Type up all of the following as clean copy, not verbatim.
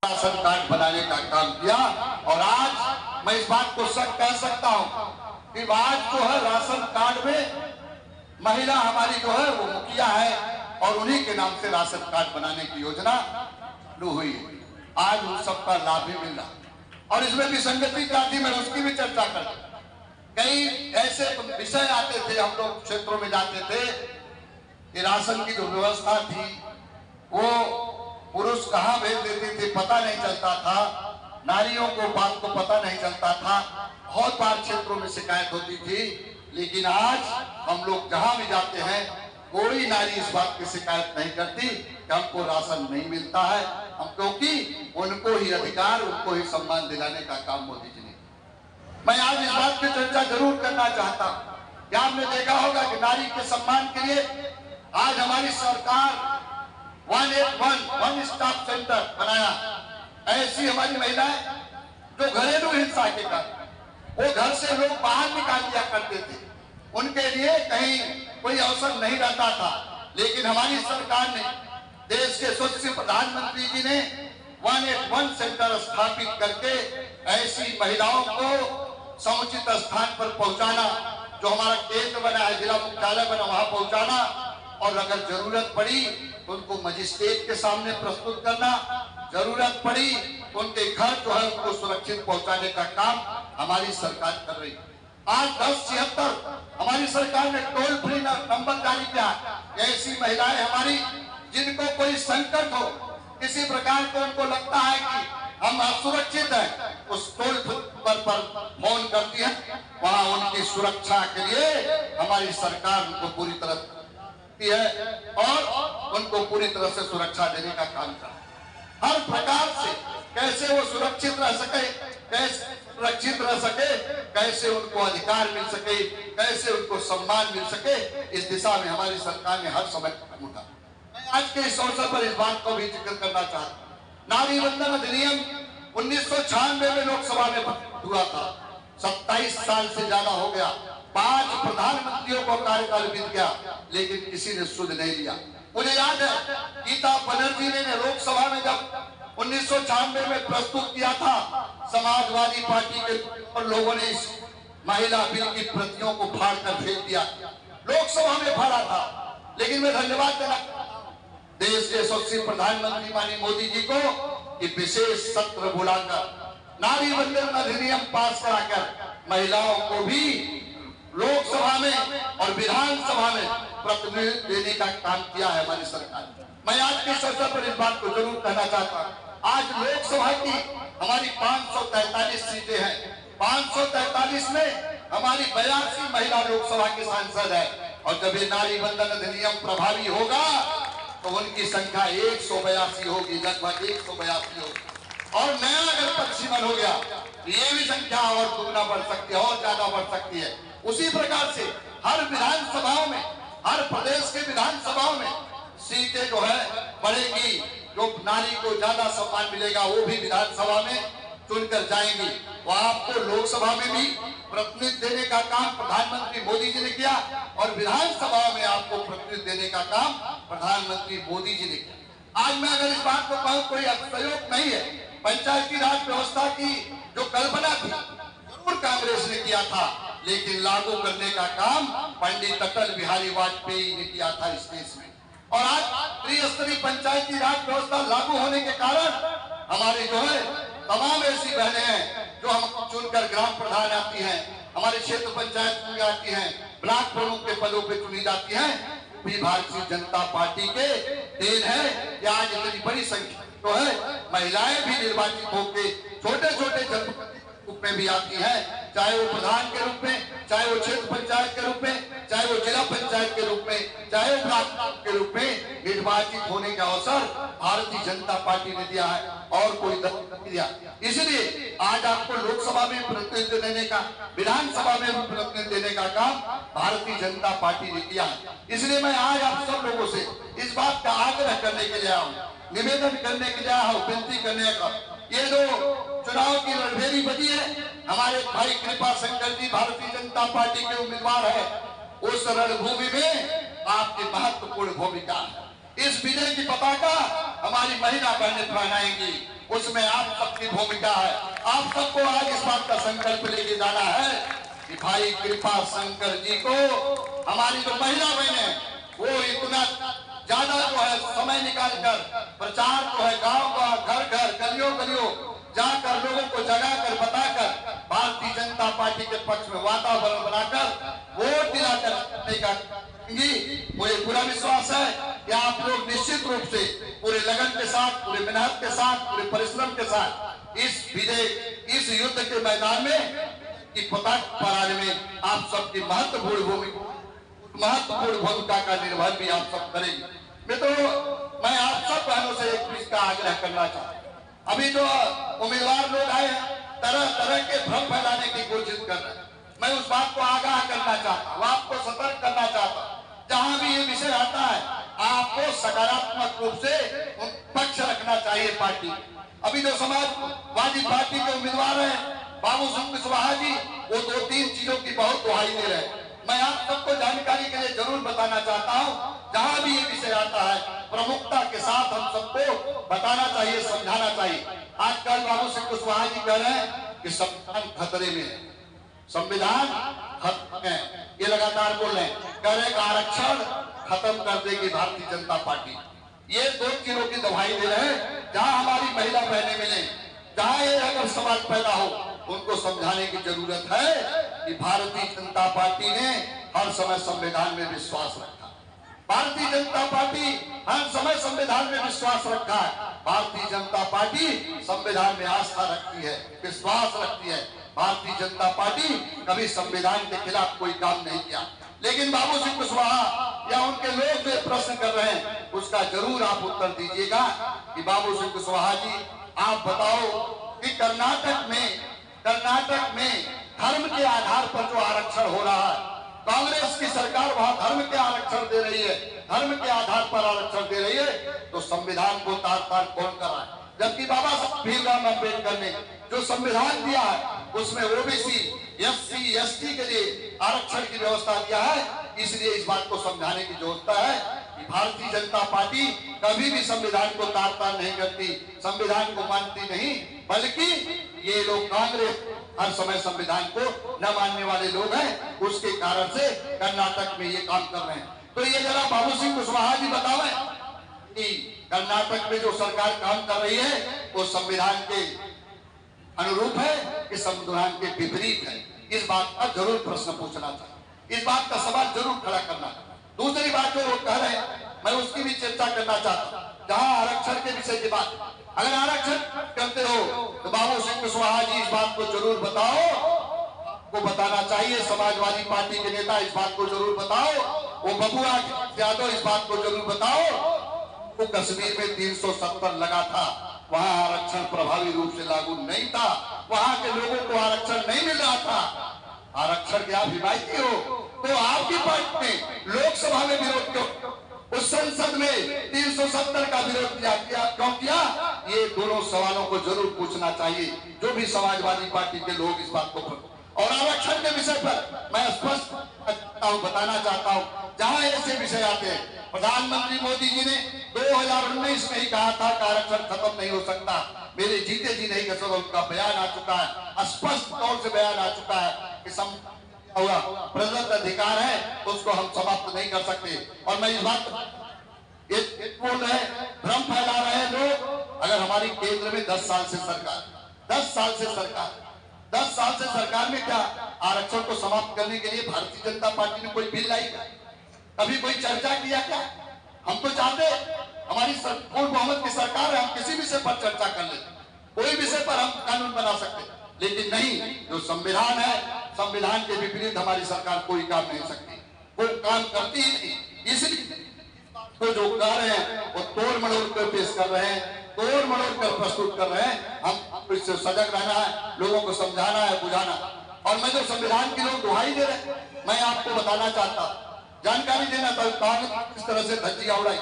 Ration card बनाने का काम किया। और आज मैं इस बात को सच कह सकता हूं कि आज जो है राशन कार्ड में महिला हमारी जो है वो मुखिया है और उन्हीं के नाम से राशन कार्ड बनाने की योजना शुरू हुई है। आज उन सबका लाभ भी मिल रहा और इसमें भी संगति जाती में उसकी भी चर्चा कर। कई ऐसे विषय आते थे, हम लोग क्षेत्रों में जाते थे कि राशन की जो व्यवस्था थी वो पुरुष कहाँ भेज देते थे पता नहीं चलता था, नारियों को बात को पता नहीं चलता था। बहुत बार क्षेत्रों में शिकायत होती थी, लेकिन आज हम लोग जहां भी जाते हैं कोई नारी इस बात की शिकायत नहीं करती कि हमको राशन नहीं मिलता है। हम क्योंकि उनको ही अधिकार, उनको ही सम्मान दिलाने का काम मोदी जी ने। मैं आज इस बात की चर्चा जरूर करना चाहता हूं कि आपने देखा होगा कि नारी के सम्मान के लिए आज हमारी सरकार 181 वन स्टॉप सेंटर बनाया। ऐसी हमारी महिलाएं जो घरेलू हिंसा के कारण वो घर से लोग बाहर निकाल दिया करते थे, उनके लिए कहीं कोई अवसर नहीं रहता था, लेकिन हमारी सरकार ने, देश के यशस्वी प्रधानमंत्री जी ने 181 सेंटर स्थापित करके ऐसी महिलाओं को समुचित स्थान पर पहुंचाना, जो हमारा केंद्र बना है, जिला मुख्यालय बना, वहां पहुंचाना और अगर जरूरत पड़ी तो उनको मजिस्ट्रेट के सामने प्रस्तुत करना, जरूरत पड़ी उनके घर जो है उनको सुरक्षित पहुंचाने का काम हमारी सरकार कर रही है। आज 1076 हमारी सरकार ने टोल फ्री नंबर जारी किया। ऐसी महिलाएं हमारी जिनको कोई संकट हो, किसी प्रकार को उनको लगता है कि हम असुरक्षित हैं, उस टोल पर फोन करती है, वहां उनकी सुरक्षा के लिए हमारी सरकार उनको पूरी तरह है और उनको पूरी तरह से सुरक्षा देने का काम कर हर प्रकार से कैसे वो सुरक्षित रह सके, कैसे सुरक्षित रह सके, कैसे उनको अधिकार मिल सके, कैसे उनको सम्मान मिल सके, इस दिशा में हमारी सरकार ने हर समय कदम उठाया। मैं आज के इस अवसर पर इस बात को भी जिक्र करना चाहता हूँ। नारी वंदन अधिनियम 1996 में लोकसभा में हुआ था। 27 साल से ज्यादा हो गया, 5 प्रधानमंत्रियों को कार्यकाल बीत गया, लेकिन किसी ने सुध नहीं लिया। मुझे याद है गीता बनर्जी ने लोकसभा में जब 1996 में प्रस्तुत किया था, समाजवादी पार्टी के और लोगों ने इस महिला बिल की प्रतियों को फाड़ कर फेंक दिया, लोकसभा में फाड़ा था। लेकिन मैं धन्यवाद देना देश के यशस्वी प्रधानमंत्री माननीय मोदी जी को कि विशेष सत्र बुलाकर नारी वंदन अधिनियम पास कराकर महिलाओं को भी लोकसभा में और विधानसभा में प्रतिनिधित्व देने का काम किया है हमारी सरकार। मैं आज के अवसर पर इस बात को जरूर कहना चाहता हूँ। आज लोकसभा की हमारी 543 सीटें हैं, 543 में हमारी 82 महिला लोकसभा की सांसद है, और जब ये नारी वंदन अधिनियम प्रभावी होगा तो उनकी संख्या 182 होगी, लगभग 182 होगी। और नया अगर पक्षीमन हो गया तो ये भी संख्या और दुगना बढ़ सकती है और ज्यादा बढ़ सकती है। उसी प्रकार से हर विधानसभाओं में, हर प्रदेश के विधानसभाओं में सीटें जो है बढ़ेगी, जो नारी को ज्यादा सम्मान मिलेगा वो भी विधानसभा में चुनकर जाएंगी। तो आपको लोकसभा में भी प्रतिनिधित्व देने का काम प्रधानमंत्री मोदी जी ने किया और विधानसभा में आपको प्रतिनिधित्व देने का काम प्रधानमंत्री मोदी जी ने किया। आज मैं अगर इस बात को कहूं, कोई असहयोग नहीं है। पंचायती राज व्यवस्था की जो कल्पना थी जरूर कांग्रेस ने किया था, लेकिन लागू करने का काम पंडित अटल बिहारी वाजपेयी ने किया था इस देश में। और आज त्रिस्तरीय पंचायती राज व्यवस्था लागू होने के कारण हमारे जो है तमाम ऐसी बहनें हैं जो हम चुनकर ग्राम प्रधान आती हैं, हमारे क्षेत्र पंचायत में आती हैं, ब्लॉक प्रमुख के पदों पे चुनी जाती हैं, भी भारतीय जनता पार्टी के देन है कि आज इतनी बड़ी संख्या तो है महिलाएं भी निर्वाचित होकर छोटे छोटे रूप में भी आती हैं, चाहे वो प्रधान के रूप में, चाहे वो क्षेत्र पंचायत के रूप में, चाहे वो जिला पंचायत के रूप में, चाहे वो ब्लॉक के रूप में निर्वाचित होने का अवसर भारतीय जनता पार्टी ने दिया है और कोई दल नहीं दिया। इसलिए आज आपको लोकसभा में प्रतिनिधित्व देने का, विधानसभा में प्रतिनिधित्व देने का काम भारतीय जनता पार्टी ने किया है। इसलिए मैं आज आप सब लोगों से इस बात का आग्रह करने के लिए आया हूँ, निवेदन करने के लिए आया हूँ, विनती करने का। ये जो चुनाव की रणभेरी बजी है, हमारे भाई कृपा शंकर जी भारतीय जनता पार्टी के उम्मीदवार है, उस रणभूमि में आपकी महत्वपूर्ण भूमिका है। इस विजय की पताका हमारी महिला बहनें फहराएंगी, उसमें आप सबकी भूमिका है। आप सबको आज इस बात का संकल्प लेके जाना है कि भाई कृपा शंकर जी को हमारी जो महिला बहनें वो इतना ज्यादा जो है समय निकालकर प्रचार जो है गांव घर घर गलियों गलियों जाकर लोगों को जगाकर बताकर भारतीय जनता पार्टी के पक्ष में वातावरण बनाकर वोट दिलाकर मुझे पूरा विश्वास है कि आप लोग निश्चित रूप से पूरे लगन के साथ, पूरे मेहनत के साथ, पूरे परिश्रम के साथ इस विजय, इस युद्ध के मैदान में की पताक फहराने में आप सबकी महत्वपूर्ण भूमिका का निर्वहन भी आप सब करेंगे। मैं आप सब बहनों से एक चीज का आग्रह करना चाहता हूं। अभी जो उम्मीदवार लोग आए हैं तरह तरह के भ्रम फैलाने की कोशिश कर रहे हैं। मैं उस बात को आगाह करना चाहता हूँ, आपको सतर्क करना चाहता हूँ। जहां भी ये विषय आता है आपको सकारात्मक रूप से पक्ष रखना चाहिए पार्टी। अभी जो समाजवादी पार्टी के उम्मीदवार हैं बाबू सिंह कुशवाहा जी, वो 2-3 चीजों की बहुत दुहाई दे रहे हैं। मैं आप सबको जानकारी के लिए जरूर बताना चाहता हूँ, जहां भी ये विषय आता है प्रमुखता के साथ हम सबको बताना चाहिए, समझाना चाहिए। आजकल बाबू सिंह कुशवाहा जी कह रहे हैं कि संविधान खतरे में है, संविधान खत्म है, ये लगातार बोल रहे हैं। कह रहे हैं आरक्षण खत्म कर देगी भारतीय जनता पार्टी। ये 2 चीजों की दवाई दे रहे हैं। जहां हमारी महिला बहनें मिले, जहां ये अगर सवाल पैदा हो, उनको समझाने की जरूरत है कि भारतीय जनता पार्टी ने हर समय संविधान में विश्वास रखा। भारतीय जनता पार्टी हर समय संविधान में विश्वास रखा है। भारतीय जनता पार्टी संविधान में आस्था रखती है, विश्वास रखती है। भारतीय जनता पार्टी कभी संविधान के खिलाफ कोई काम नहीं किया। लेकिन बाबू सिंह कुशवाहा या उनके लोग जो प्रश्न कर रहे हैं उसका जरूर आप उत्तर दीजिएगा कि बाबू सिंह कुशवाहा जी आप बताओ कि कर्नाटक में धर्म के आधार पर जो आरक्षण हो रहा है, कांग्रेस की सरकार वहां धर्म के आरक्षण दे रही है, धर्म के आधार पर आरक्षण दे रही है, तो संविधान को तार-तार कौन कर रहा है? जबकि बाबा साहब भीमराव अम्बेडकर ने जो संविधान दिया है उसमें ओबीसी, एससी, एसटी के लिए आरक्षण की व्यवस्था दिया है। इसलिए इस बात को समझाने की जरूरत है कि भारतीय जनता पार्टी कभी भी संविधान को तार-तार नहीं करती, संविधान को मानती नहीं, बल्कि ये लोग कांग्रेस हर समय संविधान को न मानने वाले लोग हैं, उसके कारण से कर्नाटक में ये काम कर रहे हैं। तो ये जरा बाबू सिंह कुशवाहा जी बतावें कि कर्नाटक में जो सरकार काम कर रही है वो संविधान के अनुरूप है कि संविधान के विपरीत है? इस बात का जरूर प्रश्न पूछना चाहिए, इस बात का सवाल जरूर खड़ा करना। दूसरी बात जो वो कह रहे हैं मैं उसकी भी चर्चा करना चाहता हूँ। जहां आरक्षण के विषय की बात, अगर आरक्षण करते हो तो बाबू सिंह कुशवाहा जी इस बात को जरूर बताओ, को बताना चाहिए। समाजवादी पार्टी के नेता इस बात को जरूर बताओ, वो बबुआ यादव इस बात को जरूर बताओ। वो कश्मीर में 370 लगा था, वहां आरक्षण प्रभावी रूप से लागू नहीं था, वहां के लोगों को आरक्षण नहीं मिल रहा था। आरक्षण के आप हिमायती हो तो आपकी पार्टी ने लोकसभा में विरोध क्यों, उस संसद में 370 का विरोध क्यों किया? ये दोनों सवालों को जरूर पूछना चाहिए जो भी समाजवादी पार्टी के लोग इस बात को। और आरक्षण के विषय पर मैं स्पष्ट बताना चाहता हूं, जहां ऐसे विषय आते हैं, प्रधानमंत्री मोदी जी ने 2019 में ही कहा था कि आरक्षण खत्म नहीं हो सकता। मेरे जीते जी नहीं कर सकता, उनका बयान आ चुका है, स्पष्ट तौर से बयान आ चुका है कि हुआ प्रदत्त अधिकार है उसको हम समाप्त नहीं कर सकते। और मैं इस बात बोल रहे भ्रम फैला रहे हैं लोग। अगर हमारी केंद्र में 10 साल से सरकार 10 साल से सरकार में क्या आरक्षण को समाप्त करने के लिए भारतीय जनता पार्टी ने कोई बिल लाई क्या? कभी कोई चर्चा किया क्या? हम तो चाहते हमारी पूर्ण बहुमत की सरकार है, हम किसी विषय पर चर्चा कर लेते, कोई विषय पर हम कानून बना सकते, लेकिन नहीं, जो संविधान है संविधान के विपरीत हमारी सरकार कोई काम नहीं सकती, वो काम करती ही नहीं। इसलिए तो जो कह रहे हैं वो तोड़ मड़ोड़ कर पेश कर रहे हैं, तोड़ मड़ोड़ कर प्रस्तुत कर रहे हैं। हम इससे सजग रहना है, लोगों को समझाना है, बुझाना। और मैं जो संविधान की लोग दुहाई दे रहे हैं, मैं आपको बताना चाहता हूँ, जानकारी देना चाहता हूँ किस तरह से धज्जियां उड़ाई।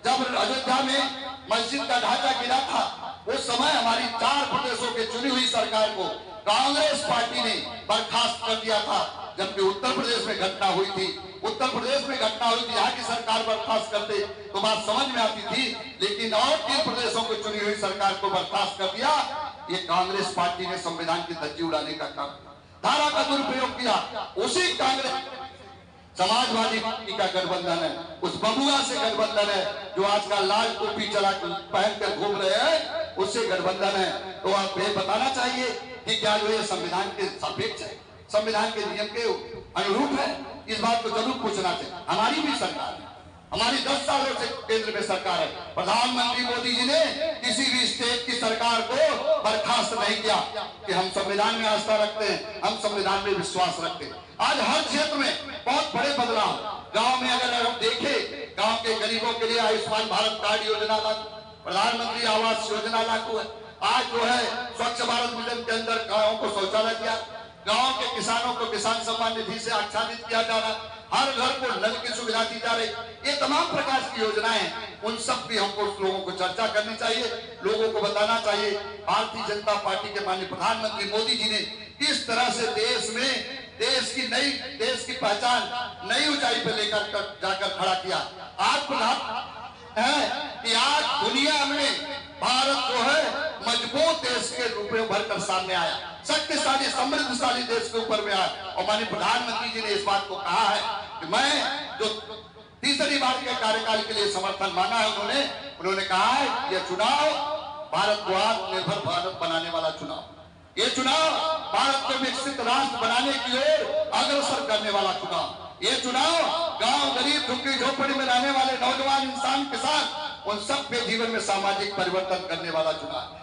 जब अयोध्या में मस्जिद का ढांचा गिरा था, उस समय हमारी 4 प्रदेशों के चुनी हुई सरकार को कांग्रेस पार्टी ने बर्खास्त कर दिया था। जबकि उत्तर प्रदेश में घटना हुई थी, यहाँ की सरकार बर्खास्त करते तो बात समझ में आती थी, लेकिन और 3 प्रदेशों को चुनी हुई सरकार को बर्खास्त कर दिया। ये कांग्रेस पार्टी ने संविधान की धज्जी उड़ाने का काम, धारा का दुरुपयोग किया। उसी कांग्रेस समाजवादी पार्टी का गठबंधन है, उस बबुआ से गठबंधन है जो आजकल लाल टोपी चला पहन कर घूम रहे हैं, उससे गठबंधन है। तो आप ये बताना चाहिए कि क्या जो ये संविधान के सापेक्ष है, संविधान के नियम के अनुरूप है? इस बात को जरूर पूछना चाहिए। हमारी भी सरकार है, हमारी 10 सालों से केंद्र में सरकार है। प्रधानमंत्री मोदी जी ने किसी भी स्टेट की सरकार को बर्खास्त नहीं किया कि हम संविधान में आस्था रखते हैं, हम संविधान में विश्वास रखते हैं। आज हर क्षेत्र में बहुत बड़े बदलाव, गांव में अगर हम देखें, गांव के गरीबों के लिए आयुष्मान भारत कार्ड योजना लागू, प्रधानमंत्री आवास योजना लागू है। आज जो है स्वच्छ भारत मिशन के अंदर गांवों को शौचालय दिया, गांव के किसानों को किसान सम्मान निधि से आच्छादित किया जा रहा, हर घर को नल की सुविधा दी जा रही। ये तमाम प्रकार की योजनाएं, उन सब की हमको लोगों को चर्चा करनी चाहिए, लोगों को बताना चाहिए। भारतीय जनता पार्टी के माननीय प्रधानमंत्री मोदी जी ने किस तरह से देश में देश की पहचान नई ऊंचाई पर लेकर जाकर खड़ा किया। आज है कि आज दुनिया में भारत जो है मजबूत देश के रूप में उभर कर सामने आया, शक्तिशाली समृद्धशाली देश के ऊपर में आया। और माननीय प्रधानमंत्री जी ने इस बात को कहा है कि मैं जो तीसरी बार के कार्यकाल के लिए समर्थन मांगा है, उन्होंने कहा है यह चुनाव भारत को आत्मनिर्भर भारत बनाने वाला चुनाव, ये चुनाव भारत को विकसित राष्ट्र बनाने की ओर अग्रसर करने वाला चुनाव, ये चुनाव गांव गरीब झुग्गी झोपड़ी में रहने वाले नौजवान इंसान किसान उन सब के जीवन में सामाजिक परिवर्तन करने वाला चुनाव।